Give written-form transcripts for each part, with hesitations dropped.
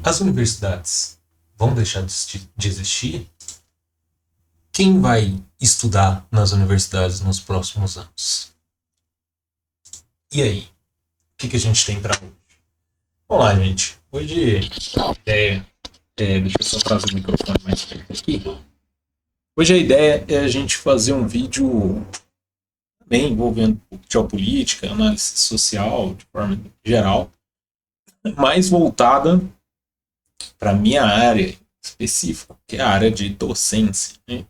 As universidades vão deixar de existir? Quem vai estudar nas universidades nos próximos anos? E aí? O que a gente tem para hoje? Vamos lá, gente. Hoje deixa eu só trazer o microfone mais perto aqui. Hoje a ideia é a gente fazer um vídeo bem envolvendo geopolítica, análise social, de forma geral, mais voltada para a minha área específica, que é a área de docência, né?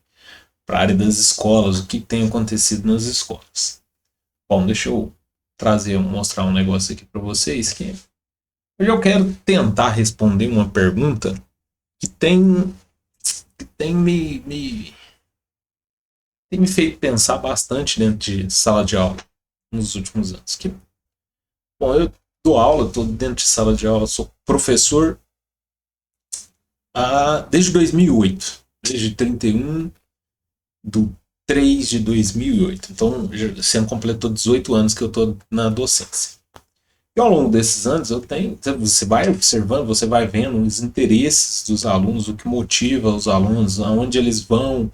Para a área das escolas, o que tem acontecido nas escolas. Bom, deixa eu mostrar um negócio aqui para vocês, que hoje eu quero tentar responder uma pergunta que tem me feito pensar bastante dentro de sala de aula nos últimos anos. Bom, eu dou aula, estou dentro de sala de aula, sou professor desde 2008, desde 31/3/2008. Então, sendo completou 18 anos que eu estou na docência. E ao longo desses anos, você vai observando, você vai vendo os interesses dos alunos, o que motiva os alunos, aonde eles vão,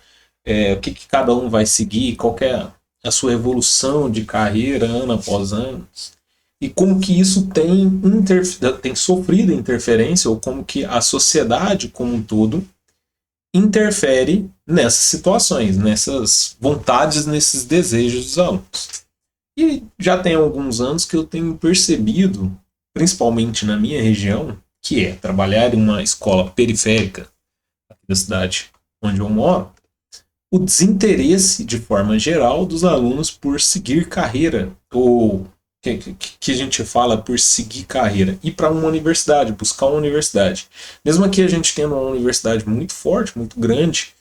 o que cada um vai seguir, qual que é a sua evolução de carreira ano após ano, e como que isso tem sofrido interferência, ou como que a sociedade como um todo interfere nessas situações, nessas vontades, nesses desejos dos alunos. E já tem alguns anos que eu tenho percebido, principalmente na minha região, que é trabalhar em uma escola periférica aqui da cidade onde eu moro, o desinteresse de forma geral dos alunos por seguir carreira, ou que a gente fala por seguir carreira, ir para uma universidade, buscar uma universidade. Mesmo aqui a gente tendo uma universidade muito forte, muito grande,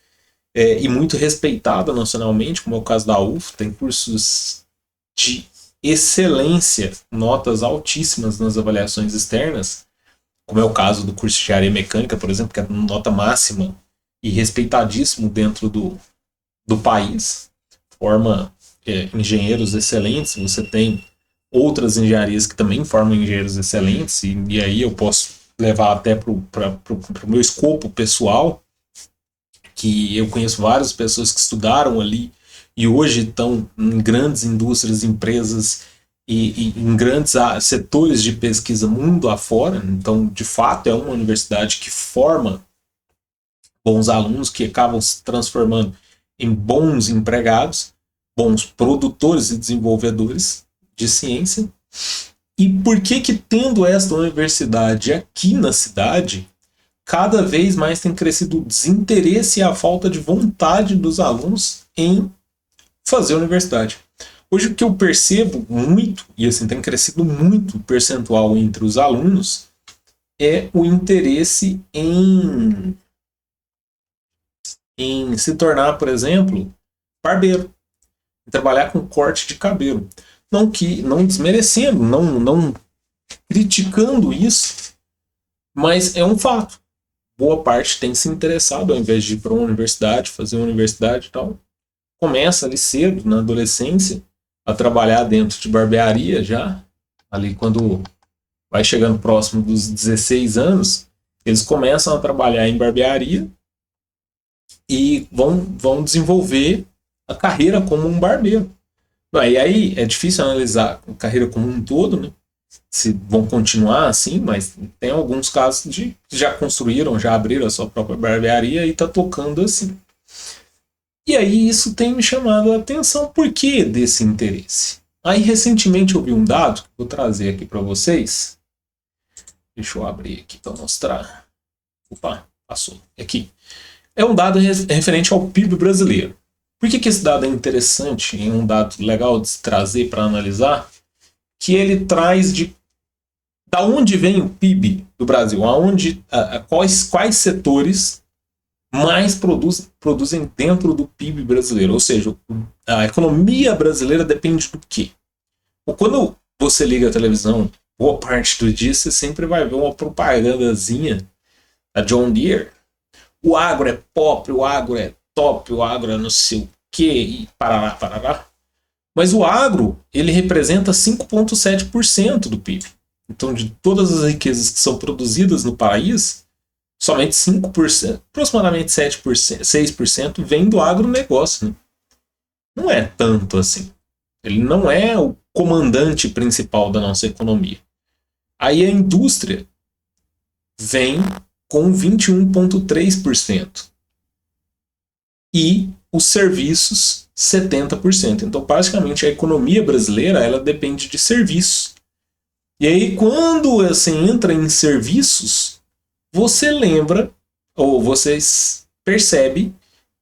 e muito respeitada nacionalmente, como é o caso da UF, tem cursos de excelência, notas altíssimas nas avaliações externas, como é o caso do curso de engenharia mecânica, por exemplo, que é nota máxima e respeitadíssimo dentro do país, forma engenheiros excelentes. Você tem outras engenharias que também formam engenheiros excelentes, e aí eu posso levar até para o meu escopo pessoal, que eu conheço várias pessoas que estudaram ali e hoje estão em grandes indústrias, empresas e em grandes setores de pesquisa mundo afora. Então, de fato, é uma universidade que forma bons alunos que acabam se transformando em bons empregados, bons produtores e desenvolvedores de ciência. E por que tendo esta universidade aqui na cidade, cada vez mais tem crescido o desinteresse e a falta de vontade dos alunos em fazer universidade? Hoje o que eu percebo muito, e assim tem crescido muito o percentual entre os alunos, é o interesse em se tornar, por exemplo, barbeiro, em trabalhar com corte de cabelo. Não desmerecendo, não criticando isso, mas é um fato. Boa parte tem se interessado, ao invés de ir para uma universidade, fazer uma universidade e tal, começa ali cedo, na adolescência, a trabalhar dentro de barbearia já, ali quando vai chegando próximo dos 16 anos, eles começam a trabalhar em barbearia e vão desenvolver a carreira como um barbeiro. E aí é difícil analisar a carreira como um todo, né? Se vão continuar assim, mas tem alguns casos que já construíram, já abriram a sua própria barbearia e está tocando assim. E aí isso tem me chamado a atenção. Por que desse interesse? Aí recentemente eu vi um dado que vou trazer aqui para vocês. Deixa eu abrir aqui para mostrar. Opa, passou. Aqui. É um dado referente ao PIB brasileiro. Por que esse dado é interessante e um dado legal de se trazer para analisar? Que ele traz da onde vem o PIB do Brasil, quais setores mais produzem dentro do PIB brasileiro. Ou seja, a economia brasileira depende do quê? Quando você liga a televisão, boa parte do dia você sempre vai ver uma propagandazinha da John Deere. O agro é pop, o agro é top, o agro é não sei o que, e parará. Mas o agro, ele representa 5,7% do PIB. Então, de todas as riquezas que são produzidas no país, somente 5%, aproximadamente 7%, 6% vem do agronegócio. Né? Não é tanto assim. Ele não é o comandante principal da nossa economia. Aí a indústria vem com 21,3%. E os serviços, 70%. Então, basicamente, a economia brasileira ela depende de serviços. E aí, quando você entra em serviços, você lembra, ou você percebe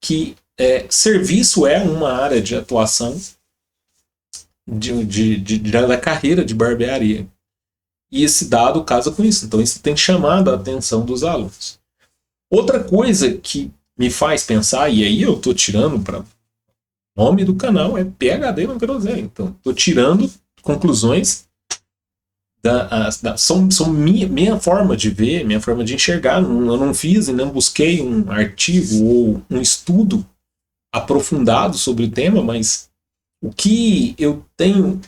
que serviço é uma área de atuação da carreira de barbearia. E esse dado casa com isso. Então, isso tem chamado a atenção dos alunos. Outra coisa que me faz pensar, e aí eu estou tirando para. O nome do canal é PhD no Groselha. Então, estou tirando conclusões. São minha forma de ver, minha forma de enxergar. Eu não fiz e não busquei um artigo ou um estudo aprofundado sobre o tema, mas o que eu tenho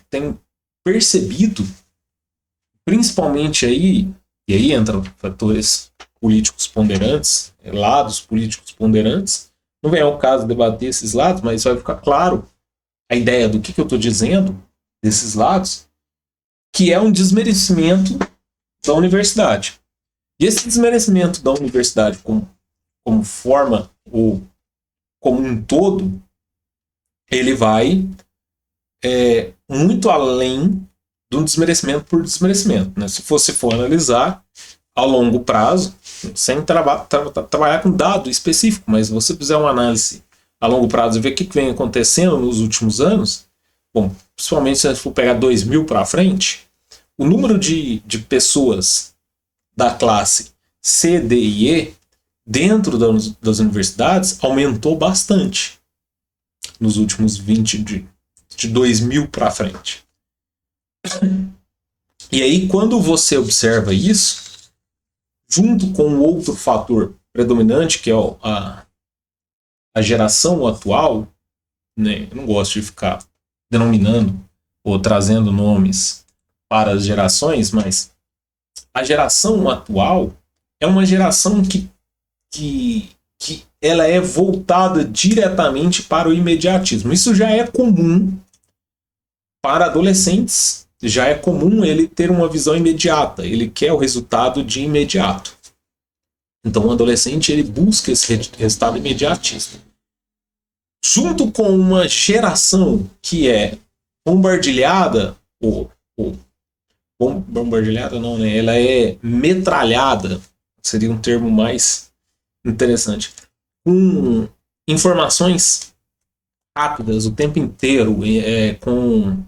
percebido, principalmente aí, e aí entram fatores políticos ponderantes, lados políticos ponderantes, não vem ao caso debater esses lados, mas vai ficar claro a ideia do que eu estou dizendo desses lados, que é um desmerecimento da universidade. E esse desmerecimento da universidade como forma ou como um todo, ele vai muito além do desmerecimento por desmerecimento. Né? Se você for analisar a longo prazo, sem trabalhar com dado específico, mas se você fizer uma análise a longo prazo e ver o que vem acontecendo nos últimos anos, bom, principalmente se você for pegar 2000 para frente, o número de pessoas da classe C, D e E dentro das universidades aumentou bastante nos últimos 20 de 2000 para frente. E aí, quando você observa isso, junto com o outro fator predominante, que é a geração atual, né? Eu não gosto de ficar denominando ou trazendo nomes para as gerações, mas a geração atual é uma geração que ela é voltada diretamente para o imediatismo. Isso já é comum para adolescentes, já é comum ele ter uma visão imediata, ele quer o resultado de imediato. Então o adolescente ele busca esse resultado imediatista. Junto com uma geração que é bombardilhada, bombardilhada não, né? Ela é metralhada, seria um termo mais interessante, com informações rápidas o tempo inteiro, com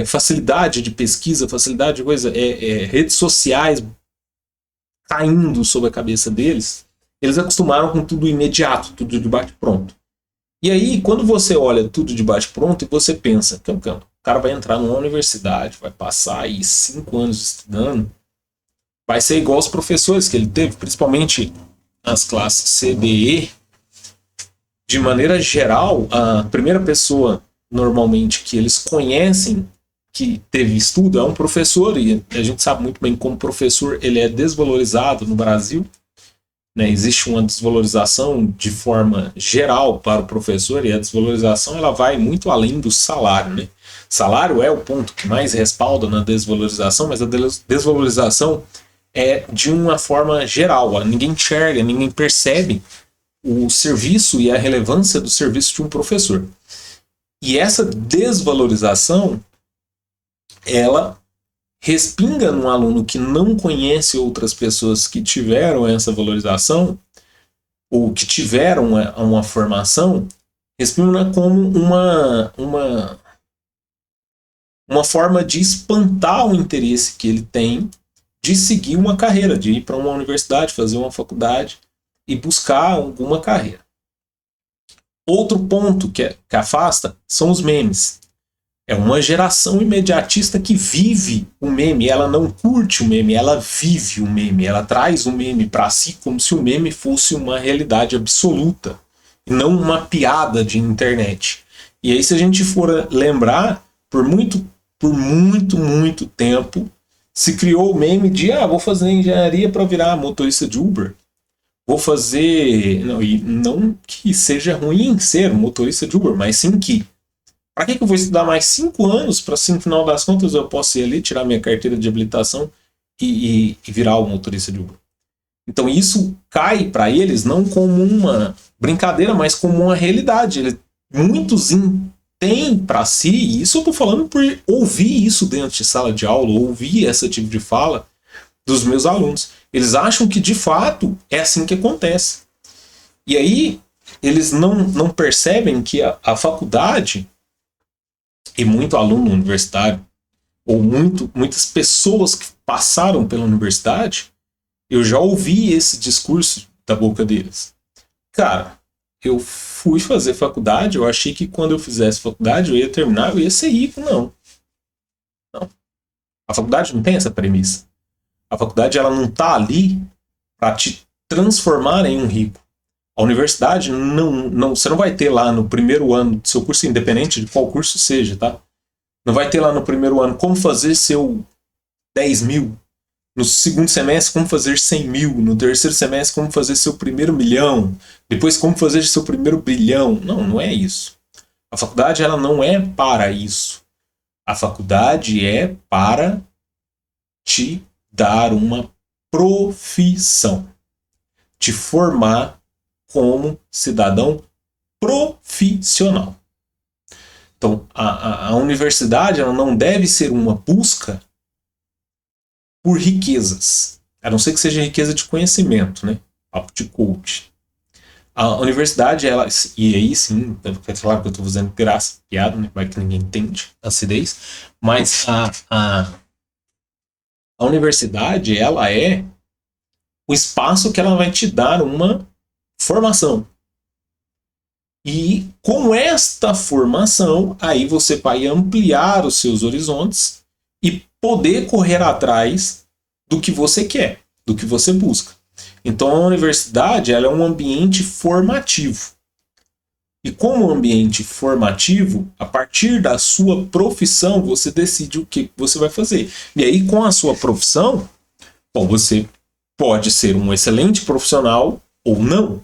facilidade de pesquisa, facilidade de coisa, redes sociais caindo sobre a cabeça deles, eles acostumaram com tudo imediato, tudo de bate-pronto. E aí, quando você olha tudo de bate-pronto e você pensa, o cara vai entrar numa universidade, vai passar aí 5 anos estudando, vai ser igual aos professores que ele teve, principalmente nas classes C, D e E. De maneira geral, a primeira pessoa, normalmente, que eles conhecem que teve estudo é um professor, e a gente sabe muito bem como professor ele é desvalorizado no Brasil. Né? Existe uma desvalorização de forma geral para o professor, e a desvalorização ela vai muito além do salário. Né? Salário é o ponto que mais respalda na desvalorização, mas a desvalorização é de uma forma geral. Ninguém enxerga, ninguém percebe o serviço e a relevância do serviço de um professor. E essa desvalorização, ela respinga num aluno que não conhece outras pessoas que tiveram essa valorização, ou que tiveram uma formação, respinga como uma forma de espantar o interesse que ele tem de seguir uma carreira, de ir para uma universidade, fazer uma faculdade e buscar alguma carreira. Outro ponto que afasta são os memes. É uma geração imediatista que vive o meme, ela não curte o meme, ela vive o meme, ela traz o meme para si como se o meme fosse uma realidade absoluta, e não uma piada de internet. E aí, se a gente for lembrar, por muito por muito, muito tempo, se criou o meme de vou fazer engenharia para virar motorista de Uber. Vou fazer. Não, e não que seja ruim ser motorista de Uber, mas sim que. Para que eu vou estudar mais 5 anos para, assim, no final das contas, eu posso ir ali, tirar minha carteira de habilitação e virar o motorista de Uber? Então isso cai para eles não como uma brincadeira, mas como uma realidade. Muitos têm para si, e isso eu estou falando por ouvir isso dentro de sala de aula, ouvir esse tipo de fala dos meus alunos. Eles acham que de fato é assim que acontece. E aí eles não percebem que a faculdade e muito aluno universitário, ou muitas pessoas que passaram pela universidade, eu já ouvi esse discurso da boca deles. Cara, eu fui fazer faculdade, eu achei que quando eu fizesse faculdade eu ia terminar, eu ia ser rico. Não. Não. A faculdade não tem essa premissa. A faculdade ela não está ali para te transformar em um rico. A universidade você não vai ter lá no primeiro ano do seu curso, independente de qual curso seja, tá? Não vai ter lá no primeiro ano como fazer seu 10 mil. No segundo semestre, como fazer 100 mil. No terceiro semestre, como fazer seu primeiro milhão. Depois, como fazer seu primeiro bilhão. Não, não é isso. A faculdade ela não é para isso. A faculdade é para te dar uma profissão. Te formar como cidadão profissional. Então, a universidade ela não deve ser uma busca por riquezas, a não ser que seja riqueza de conhecimento, né? Papo de coach. A universidade, ela, e aí sim, é claro que eu estou fazendo graça, piada, né? Vai que ninguém entende a acidez, mas a universidade, ela é o espaço que ela vai te dar uma formação. E com esta formação, aí você vai ampliar os seus horizontes e poder correr atrás do que você quer, do que você busca. Então a universidade ela é um ambiente formativo. E como ambiente formativo, a partir da sua profissão, você decide o que você vai fazer. E aí, com a sua profissão, bom, você pode ser um excelente profissional ou não.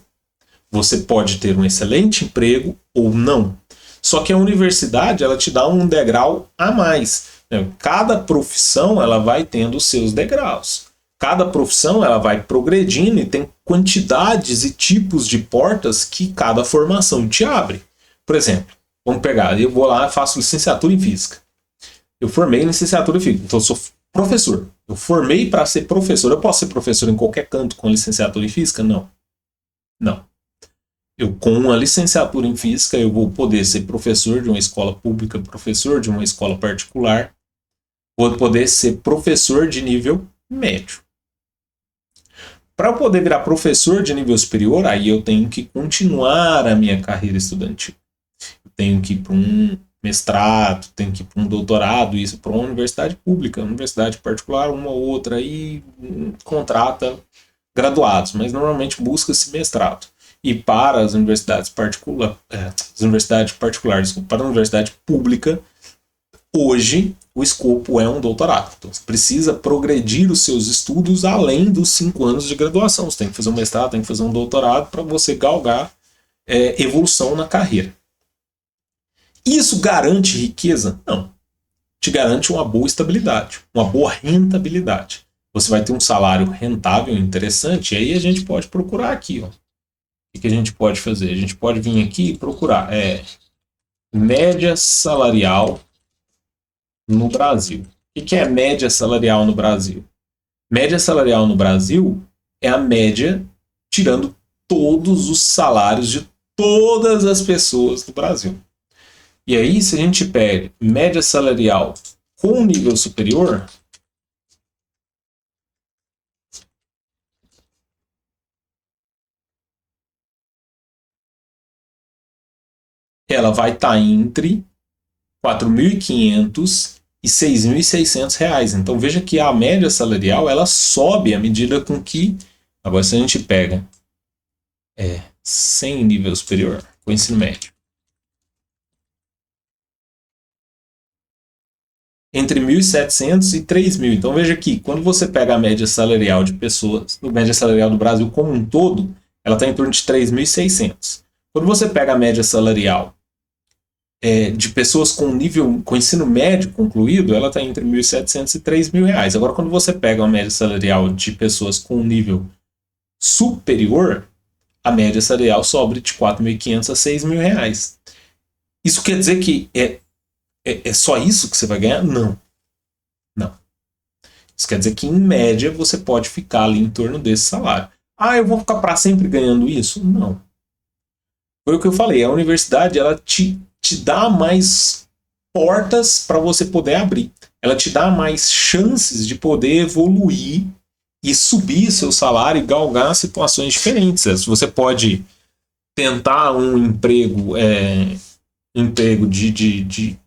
Você pode ter um excelente emprego ou não. Só que a universidade ela te dá um degrau a mais. Cada profissão ela vai tendo os seus degraus. Cada profissão ela vai progredindo e tem quantidades e tipos de portas que cada formação te abre. Por exemplo, vamos pegar, eu vou lá e faço licenciatura em física. Eu formei em licenciatura em física, então eu sou professor. Eu formei para ser professor. Eu posso ser professor em qualquer canto com licenciatura em física? Não. Não. Eu, com a licenciatura em física, eu vou poder ser professor de uma escola pública, professor de uma escola particular, vou poder ser professor de nível médio. Para eu poder virar professor de nível superior, aí eu tenho que continuar a minha carreira estudantil. Eu tenho que ir para um mestrado, tenho que ir para um doutorado, isso para uma universidade pública, universidade particular, uma ou outra aí contrata graduados, mas normalmente busca-se mestrado. E para as universidades particulares, para a universidade pública, hoje o escopo é um doutorado. Então você precisa progredir os seus estudos além dos 5 anos de graduação. Você tem que fazer um mestrado, tem que fazer um doutorado para você galgar evolução na carreira. Isso garante riqueza? Não. Te garante uma boa estabilidade, uma boa rentabilidade. Você vai ter um salário rentável, interessante, e aí a gente pode procurar aqui, ó. O que a gente pode fazer? A gente pode vir aqui e procurar média salarial no Brasil. O que é média salarial no Brasil? Média salarial no Brasil é a média tirando todos os salários de todas as pessoas do Brasil. E aí, se a gente pega média salarial com nível superior, ela vai estar entre 4.500 e 6.600 reais. Então veja que a média salarial ela sobe à medida com que, agora se a gente pega sem nível superior, com ensino médio, entre 1.700 e 3.000. Então veja aqui, quando você pega a média salarial de pessoas, a média salarial do Brasil como um todo, ela está em torno de 3.600. Quando você pega a média salarial de pessoas com ensino médio concluído, ela está entre 1.700 e 3.000 reais. Agora, quando você pega a média salarial de pessoas com nível superior, a média salarial sobe de 4.500 a 6.000 reais. Isso quer dizer que é só isso que você vai ganhar? Não. Não. Isso quer dizer que, em média, você pode ficar ali em torno desse salário. Ah, eu vou ficar para sempre ganhando isso? Não. Foi o que eu falei. A universidade, ela te dá mais portas para você poder abrir. Ela te dá mais chances de poder evoluir e subir seu salário e galgar situações diferentes. Você pode tentar um emprego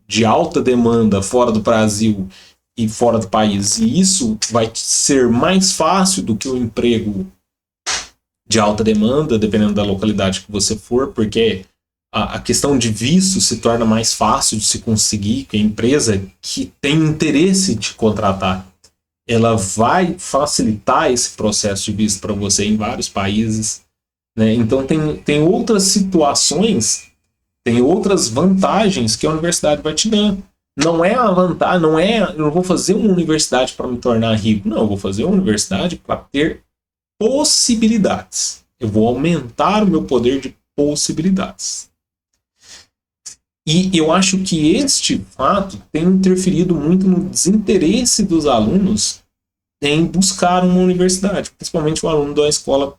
de alta demanda fora do Brasil e fora do país, e isso vai ser mais fácil do que o emprego de alta demanda, dependendo da localidade que você for, porque a questão de visto se torna mais fácil de se conseguir, que a empresa que tem interesse em te contratar, ela vai facilitar esse processo de visto para você em vários países, né? Então tem outras situações, tem outras vantagens que a universidade vai te dar. Não é a vantagem, eu não vou fazer uma universidade para me tornar rico, não, eu vou fazer uma universidade para ter possibilidades. Eu vou aumentar o meu poder de possibilidades. E eu acho que este fato tem interferido muito no desinteresse dos alunos em buscar uma universidade, principalmente o aluno da escola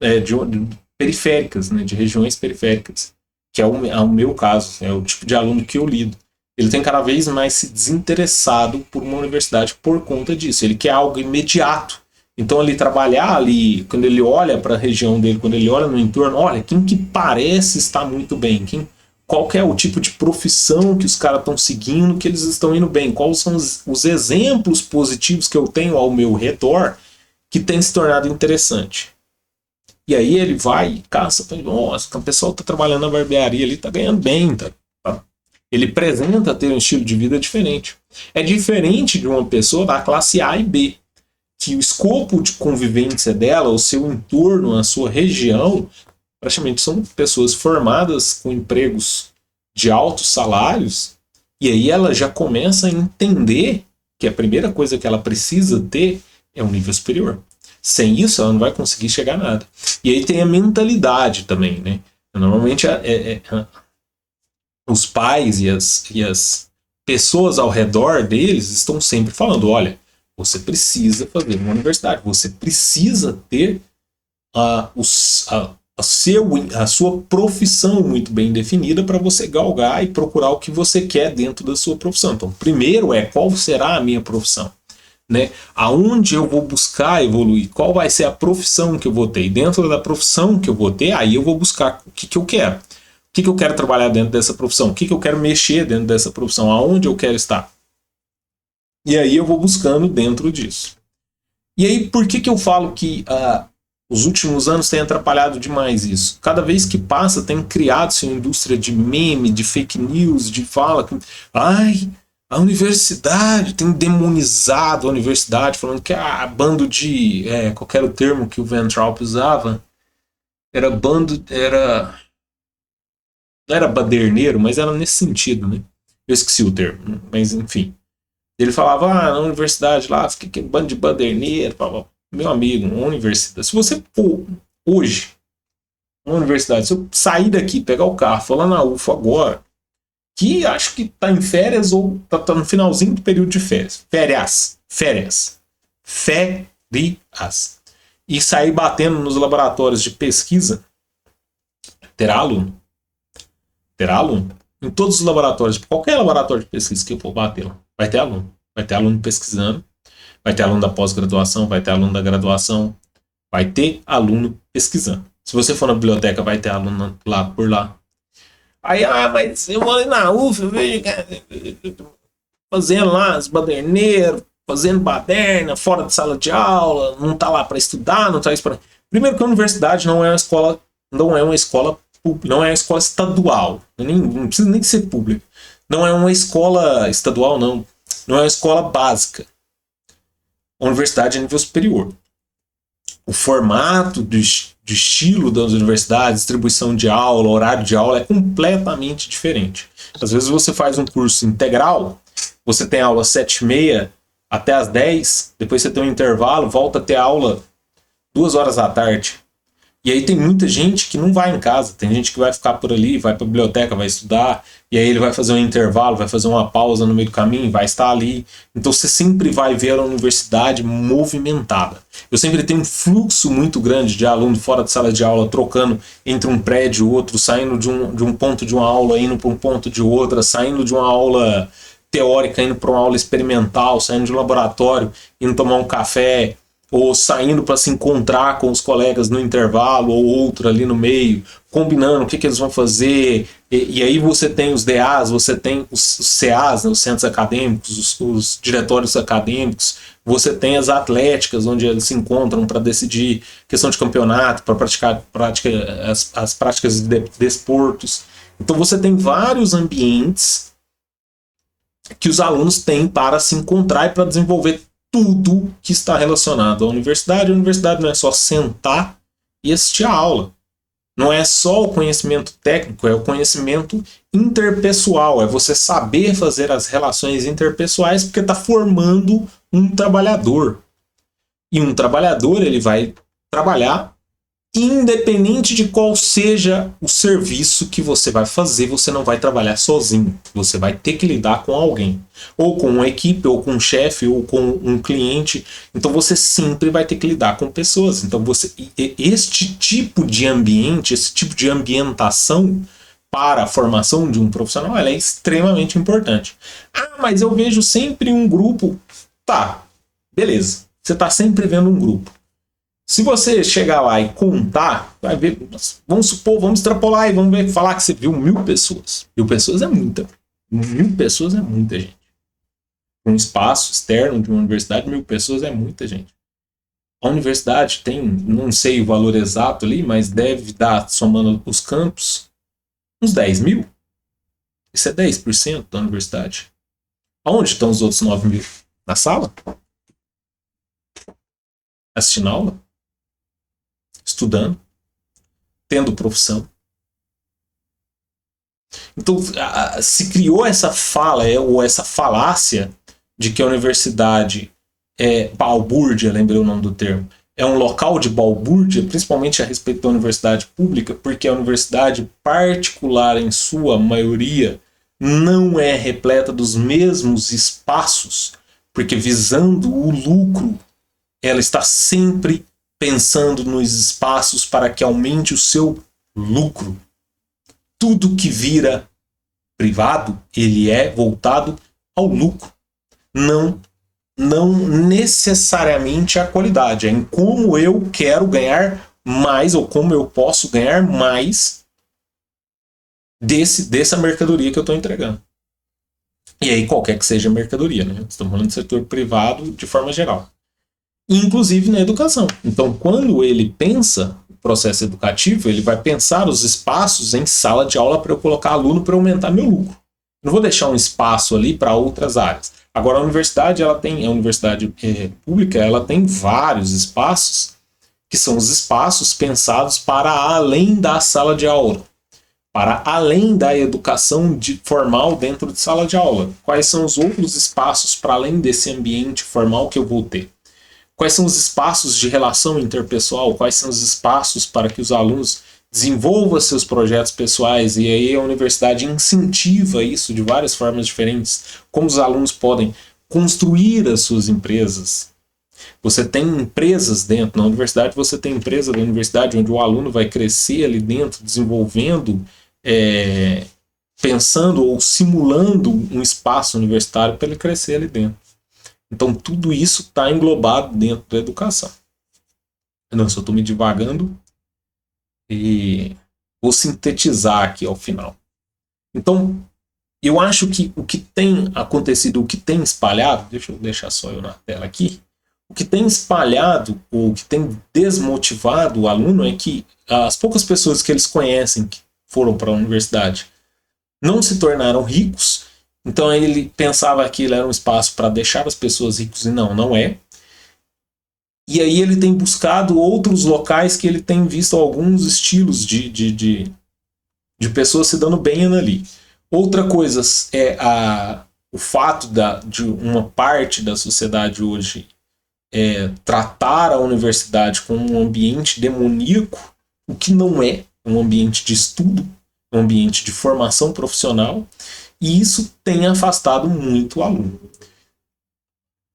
de periféricas, né, de regiões periféricas, que é o meu caso, é o tipo de aluno que eu lido. Ele tem cada vez mais se desinteressado por uma universidade por conta disso. Ele quer algo imediato. Então, ele trabalhar ali, quando ele olha para a região dele, quando ele olha no entorno, olha, quem que parece estar muito bem? Qual que é o tipo de profissão que os caras estão seguindo, que eles estão indo bem? Quais são os exemplos positivos que eu tenho ao meu redor que tem se tornado interessante? E aí ele vai e caça, nossa, o pessoal está trabalhando na barbearia ali, está ganhando bem, tá? Ele apresenta ter um estilo de vida diferente. É diferente de uma pessoa da classe A e B, que o escopo de convivência dela, o seu entorno, a sua região, praticamente são pessoas formadas com empregos de altos salários, e aí ela já começa a entender que a primeira coisa que ela precisa ter é um nível superior. Sem isso, ela não vai conseguir chegar a nada. E aí tem a mentalidade também, né? Normalmente os pais e as pessoas ao redor deles estão sempre falando, olha, você precisa fazer uma universidade, você precisa ter a sua profissão muito bem definida para você galgar e procurar o que você quer dentro da sua profissão. Então, primeiro qual será a minha profissão? Né? Aonde eu vou buscar evoluir? Qual vai ser a profissão que eu vou ter? E dentro da profissão que eu vou ter, aí eu vou buscar o que eu quero. O que eu quero trabalhar dentro dessa profissão? O que eu quero mexer dentro dessa profissão? Aonde eu quero estar? E aí eu vou buscando dentro disso. E aí, por que eu falo que os últimos anos têm atrapalhado demais isso? Cada vez que passa, tem criado-se uma indústria de meme, de fake news, de fala que a universidade tem demonizado a universidade, falando que bando de... qual era o termo que o Van Traub usava? Não era baderneiro, mas era nesse sentido, né? Eu esqueci o termo, mas enfim. Ele falava, na universidade lá, fica aquele bando de baderneiro. Meu amigo, uma universidade. Se você for hoje, uma universidade, se eu sair daqui, pegar o carro, for lá na UFO agora, que acho que tá em férias ou tá no finalzinho do período de férias. Férias. E sair batendo nos laboratórios de pesquisa, terá aluno. Em todos os laboratórios, qualquer laboratório de pesquisa que eu for bater lá, vai ter aluno. Vai ter aluno pesquisando, vai ter aluno da pós-graduação, vai ter aluno da graduação, vai ter aluno pesquisando. Se você for na biblioteca, vai ter aluno lá por lá. Aí, mas eu vou ali na UF, eu vejo fazendo lá as baderneiras, fazendo baderna, fora de sala de aula, não tá lá para estudar, não tá isso para... Primeiro que a universidade não é uma escola pública, não é uma escola estadual, não precisa nem ser pública. Não é uma escola estadual, não. não é uma escola básica. A universidade é nível superior. O formato de estilo das universidades, distribuição de aula, horário de aula é completamente diferente. Às vezes você faz um curso integral, você tem aula 7h30 até as 10, depois você tem um intervalo, volta a ter aula 2 horas da tarde. E aí tem muita gente que não vai em casa, tem gente que vai ficar por ali, vai para a biblioteca, vai estudar, e aí ele vai fazer um intervalo, vai fazer uma pausa no meio do caminho, vai estar ali. Então você sempre vai ver a universidade movimentada. Eu sempre tenho um fluxo muito grande de aluno fora de sala de aula, trocando entre um prédio e outro, saindo de um ponto de uma aula, indo para um ponto de outra, saindo de uma aula teórica, indo para uma aula experimental, saindo de um laboratório, indo tomar um café, ou saindo para se encontrar com os colegas no intervalo, ou outro ali no meio, combinando o que eles vão fazer. E aí você tem os DAs, você tem os CAs, né, os centros acadêmicos, os diretórios acadêmicos, você tem as atléticas, onde eles se encontram para decidir questão de campeonato, para praticar as práticas de desportos. Então você tem vários ambientes que os alunos têm para se encontrar e para desenvolver tudo que está relacionado à universidade. A universidade não é só sentar e assistir a aula. Não é só o conhecimento técnico, é o conhecimento interpessoal. É você saber fazer as relações interpessoais, porque está formando um trabalhador. E um trabalhador, ele vai trabalhar independente de qual seja o serviço que você vai fazer, você não vai trabalhar sozinho. Você vai ter que lidar com alguém. Ou com uma equipe, ou com um chefe, ou com um cliente. Então você sempre vai ter que lidar com pessoas. Então este tipo de ambiente, esse tipo de ambientação para a formação de um profissional, ela é extremamente importante. Ah, mas eu vejo sempre um grupo. Tá, beleza. Você está sempre vendo um grupo. Se você chegar lá e contar, vai ver, vamos supor, vamos extrapolar e vamos ver, falar que você viu 1.000 pessoas. 1.000 pessoas é muita. 1.000 pessoas é muita gente. Um espaço externo de uma universidade, 1.000 pessoas é muita gente. A universidade tem, não sei o valor exato ali, mas deve dar, somando os campos, uns 10.000. Isso é 10% da universidade. Aonde estão os outros 9.000? Na sala? Assistindo aula? Estudando, tendo profissão. Então se criou essa fala ou essa falácia de que a universidade é balbúrdia, lembrei o nome do termo, é um local de balbúrdia, principalmente a respeito da universidade pública, porque a universidade particular, em sua maioria, não é repleta dos mesmos espaços, porque visando o lucro, ela está sempre pensando nos espaços para que aumente o seu lucro. Tudo que vira privado, ele é voltado ao lucro. Não necessariamente à qualidade. É em como eu quero ganhar mais ou como eu posso ganhar mais dessa mercadoria que eu estou entregando. E aí qualquer que seja a mercadoria, né? Estamos falando do setor privado de forma geral. Inclusive na educação. Então, quando ele pensa o processo educativo, ele vai pensar os espaços em sala de aula para eu colocar aluno para aumentar meu lucro. Não vou deixar um espaço ali para outras áreas. Agora, a universidade, a universidade pública, ela tem vários espaços que são os espaços pensados para além da sala de aula, para além da educação formal dentro de sala de aula. Quais são os outros espaços para além desse ambiente formal que eu vou ter? Quais são os espaços de relação interpessoal? Quais são os espaços para que os alunos desenvolvam seus projetos pessoais? E aí a universidade incentiva isso de várias formas diferentes. Como os alunos podem construir as suas empresas. Você tem empresas dentro. Na universidade você tem empresa da universidade onde o aluno vai crescer ali dentro, desenvolvendo, pensando ou simulando um espaço universitário para ele crescer ali dentro. Então, tudo isso está englobado dentro da educação. Eu só estou me divagando e vou sintetizar aqui ao final. Então, eu acho que o que tem acontecido, o que tem espalhado, deixa eu deixar só eu na tela aqui, o que tem espalhado ou o que tem desmotivado o aluno é que as poucas pessoas que eles conhecem que foram para a universidade não se tornaram ricos Então ele pensava que ele era um espaço para deixar as pessoas ricas, e não é. E aí ele tem buscado outros locais que ele tem visto alguns estilos de pessoas se dando bem ali. Outra coisa é o fato de uma parte da sociedade hoje tratar a universidade como um ambiente demoníaco, o que não é um ambiente de estudo, um ambiente de formação profissional, e isso tem afastado muito o aluno.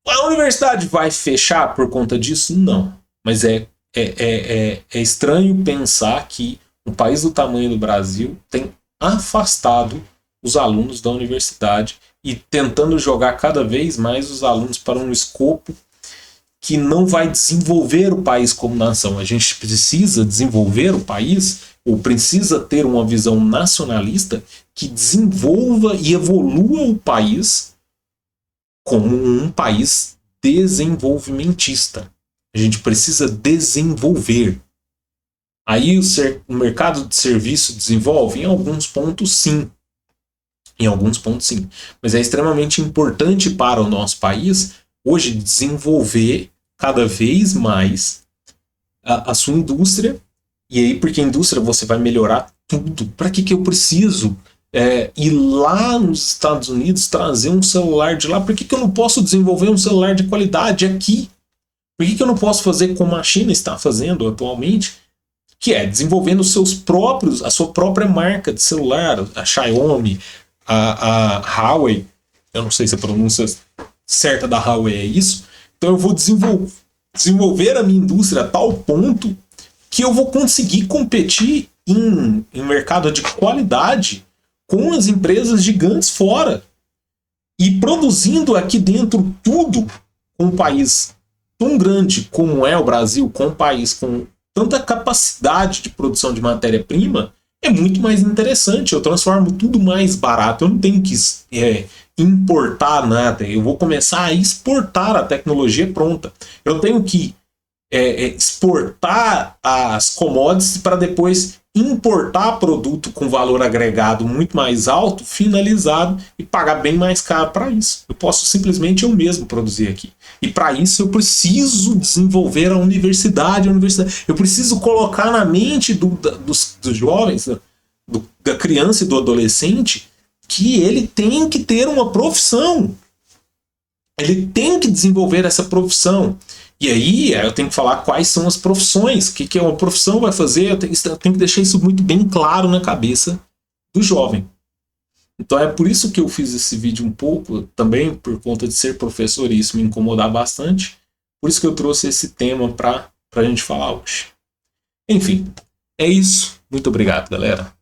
A universidade vai fechar por conta disso? Não. Mas é estranho pensar que um país do tamanho do Brasil tem afastado os alunos da universidade e tentando jogar cada vez mais os alunos para um escopo que não vai desenvolver o país como nação. A gente precisa desenvolver o país, ou precisa ter uma visão nacionalista que desenvolva e evolua o país como um país desenvolvimentista. A gente precisa desenvolver. Aí o mercado de serviço desenvolve? Em alguns pontos, sim. Em alguns pontos, sim. Mas é extremamente importante para o nosso país hoje desenvolver cada vez mais a sua indústria. E aí, porque a indústria você vai melhorar tudo. Para que eu preciso ir lá nos Estados Unidos trazer um celular de lá? Por que eu não posso desenvolver um celular de qualidade aqui? Por que eu não posso fazer como a China está fazendo atualmente? Que é desenvolvendo a sua própria marca de celular, a Xiaomi, a Huawei. Eu não sei se a pronúncia certa da Huawei é isso. Então eu vou desenvolver a minha indústria a tal ponto que eu vou conseguir competir em mercado de qualidade com as empresas gigantes fora. E produzindo aqui dentro tudo com um país tão grande como é o Brasil, com um país com tanta capacidade de produção de matéria-prima, é muito mais interessante. Eu transformo tudo mais barato. Eu não tenho que importar nada. Eu vou começar a exportar a tecnologia pronta. Eu tenho que exportar as commodities para depois importar produto com valor agregado muito mais alto, finalizado, e pagar bem mais caro para isso. Eu posso simplesmente eu mesmo produzir aqui. E para isso eu preciso desenvolver a universidade. Eu preciso colocar na mente dos jovens, da criança e do adolescente, que ele tem que ter uma profissão. Ele tem que desenvolver essa profissão. E aí eu tenho que falar quais são as profissões, o que uma profissão vai fazer. Eu tenho que deixar isso muito bem claro na cabeça do jovem. Então é por isso que eu fiz esse vídeo um pouco, também por conta de ser professor e isso me incomodar bastante. Por isso que eu trouxe esse tema para a gente falar hoje. Enfim, é isso. Muito obrigado, galera.